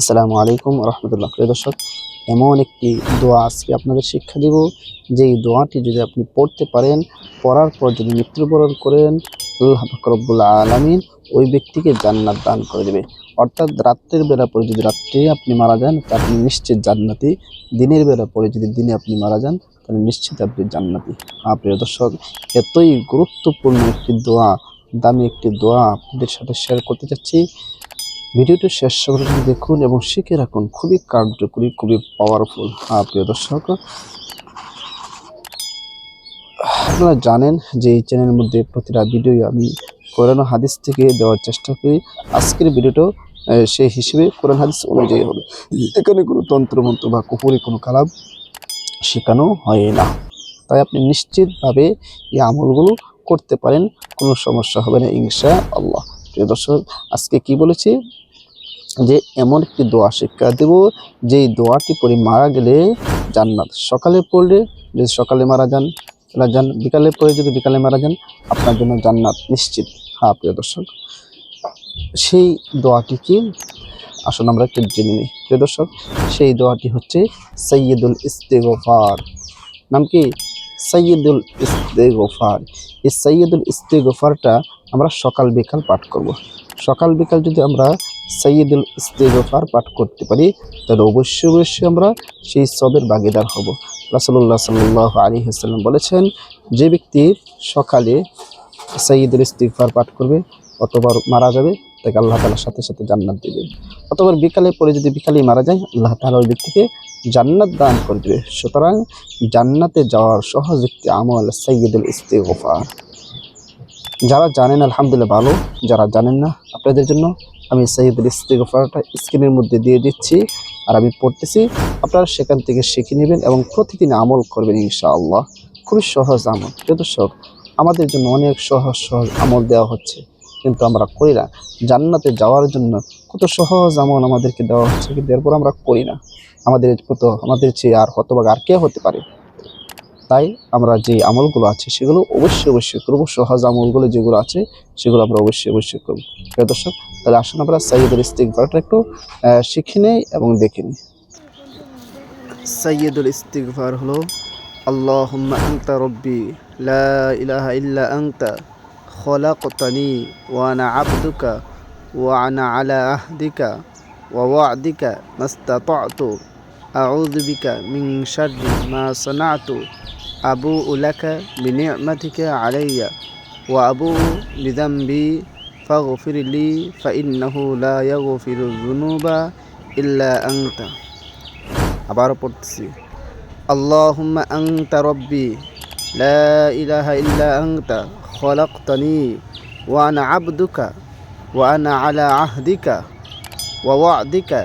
আসসালামু আলাইকুম রহমতুল্লাহ। প্রিয় দর্শক, এমন একটি দোয়া আজকে আপনাদের শিক্ষা দেব, যেই দোয়াটি যদি আপনি পড়তে পারেন, পড়ার পর যদি মৃত্যুবরণ করেন, আল্লাহ পাক রব্বুল আলামিন ওই ব্যক্তিকে জান্নাত দান করে দেবে। অর্থাৎ রাত্রের বেলা পরে যদি রাত্রে আপনি মারা যান, তা আপনি নিশ্চিত জান্নাতি। দিনের বেলা পরে যদি দিনে আপনি মারা যান, তাহলে নিশ্চিত আপনি জান্নাতি। প্রিয় দর্শক, এতই গুরুত্বপূর্ণ একটি দোয়া, দামি একটি দোয়া আপনাদের সাথে শেয়ার করতে চাচ্ছি। ভিডিওটি শেষ পর্যন্ত দেখুন এবং শিখে রাখুন, খুবই কার্যকরী, খুবই পাওয়ারফুল। প্রিয় দর্শক, আপনারা জানেন যে এই চ্যানেলের মধ্যে প্রতিটা ভিডিও আমি কোরআন হাদিস থেকে দেওয়ার চেষ্টা করি। আজকের ভিডিওটাও সেই হিসেবে কোরআন হাদিস অনুযায়ী হবে। এখানে কোনো তন্ত্রমন্ত্র বা কুফরি কোনো কালাম শেখানো হয় না। তাই আপনি নিশ্চিতভাবে এই আমলগুলো করতে পারেন, কোনো সমস্যা হবে না ইনশাআল্লাহ। প্রিয় দর্শক, আজকে কি বলেছি যে এমন একটি দোয়া শিক্ষা দেব, যেই দোয়াটি পড়ে মারা গেলে জান্নাত। সকালে পড়লে যদি সকালে মারা যান তাহলে যান, বিকালে পড়ে যদি বিকালে মারা যান আপনার জন্য জান্নাত নিশ্চিত। প্রিয় দর্শক, সেই দোয়াটি কি আসুন আমরা একটু জেনে নিই। প্রিয় দর্শক, সেই দোয়াটি হচ্ছে সাইয়্যিদুল ইস্তিগফার। নাম কি? সাইয়্যিদুল ইস্তিগফার। এই সাইয়্যিদুল ইস্তিগফারটা আমরা সকাল বিকাল পাঠ করব। সকাল বিকাল যদি আমরা সাইয়্যিদুল ইস্তিগফার পাঠ করতে পারি, তাহলে অবশ্যই আমরা সেই সবের ভাগীদার হব। রাসূলুল্লাহ সাল্লাল্লাহু আলাইহি ওয়াসাল্লাম বলেছেন, যে ব্যক্তি সকালে সাইয়্যিদুল ইস্তিগফার পাঠ করবে, অতবার মারা যাবে, তাকে আল্লাহ তাআলার সাথে সাথে জান্নাত দেবে। অতবার বিকালে পরে যদি বিকালেই মারা যায়, আল্লাহ তাআলা ওই ব্যক্তিকে জান্নাত দান করে দেবে। সুতরাং জান্নাতে যাওয়ার সহজ একটি আমল সাইয়্যিদুল ইস্তিগফার। যারা জানেন আলহামদুলিল্লাহ ভালো, যারা জানেন না আপনাদের জন্য আমি সাইয়্যিদুল ইস্তিগফারটা স্ক্রিনের মধ্যে দিয়ে দিচ্ছি, আর আমি পড়তেছি। আপনারা সেখান থেকে শিখে নেবেন এবং প্রতিদিন আমল করবেন ইনশাআল্লাহ। খুবই সহজ আমল। প্রিয় দর্শক, আমাদের জন্য অনেক সহজ সহজ আমল দেওয়া হচ্ছে, কিন্তু আমরা করি না। জান্নাতে যাওয়ার জন্য কত সহজ আমল আমাদেরকে দেওয়া হচ্ছে, কিন্তু এরপর আমরা করি না। আমাদের চেয়ে আর হতভাগা আর কে হতে পারে? তাই আমরা যে আমলগুলো আছে সেগুলো অবশ্যই করব। সহজ আমলগুলো যেগুলো আছে সেগুলো আমরা অবশ্যই করব। প্রিয় দর্শক, তাহলে আসুন আমরা সাইয়্যিদুল ইস্তিগফারটা একটু শিখে নেই এবং দেখে নিই। সাইয়্যিদুল ইস্তিগফার হলো, আল্লাহুম্মা আনতা রব্বি লা ইলাহা ইল্লা আনতা খলাকতানি ওয়া আনা আবদুকা ওয়া আনা আলা আহদিকা ওয়া ওয়া'দিকা মাস্তাতা'তু আউযু বিকা মিন শাররি মা সানা'তু আবুউ লাকা বিনি'মাতিকা আলাইয়া ওয়া আবুউ বিযামবি ফাগফির লি ফাইন্নাহু লা ইয়াগফিরুয যুনুবা ইল্লা আনতা। আবারও পড়তেছি, আল্লাহুম্মা আনতা রব্বি লা ইলাহা ইল্লা আনতা খলাকতানি ওয়া আনা আবদুকা ওয়া আনা আলা আহদিকা ওয়া ওয়া'দিকা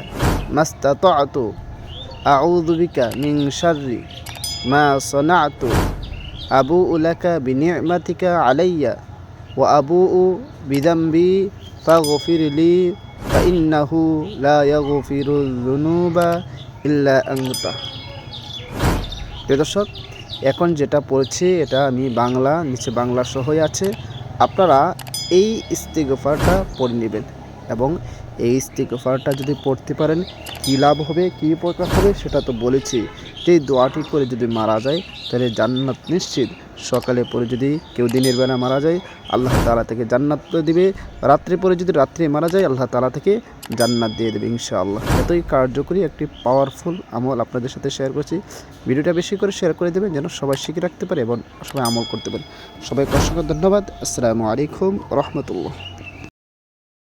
মাস্তাতা'তু আউযু বিকা মিন শাররি মা সানা'তু আবুউ লাকা বিনি'মাতিকা আলাইয়া ওয়া আবুউ বিযামবি ফাগফির লি ফাইন্নাহু লা ইয়াগফিরুয যুনুবা ইল্লা আনতা। প্রিয় দর্শক, এখন যেটা পড়ছি এটা আমি বাংলা, নিচে বাংলা সহই আছে। আপনারা এই ইস্তিগফারটা পড়ে নেবেন এবং এই ইস্তিগফারটা যদি পড়তে পারেন কী লাভ হবে, কী উপকার হবে সেটা তো বলেছি। যে দোয়াটি করে যদি মারা যায় তাহলে জান্নাত নিশ্চিত। সকালে পরে যদি কেউ দিনের বেলা মারা যায়, আল্লাহ তাআলা থেকে জান্নাত দিবে। রাত্রে পরে যদি রাত্রে মারা যায়, আল্লাহ তাআলা থেকে জান্নাত দিয়ে দেবে ইনশাআল্লাহ। এতই কার্যকরী একটি পাওয়ারফুল আমল আপনাদের সাথে শেয়ার করছি। ভিডিওটা বেশি করে শেয়ার করে দেবেন যেন সবাই শিখে রাখতে পারে এবং সবাই আমল করতে পারে। সবাইকে অসংখ্য ধন্যবাদ। আসসালামু আলাইকুম রহমতুল্লাহ।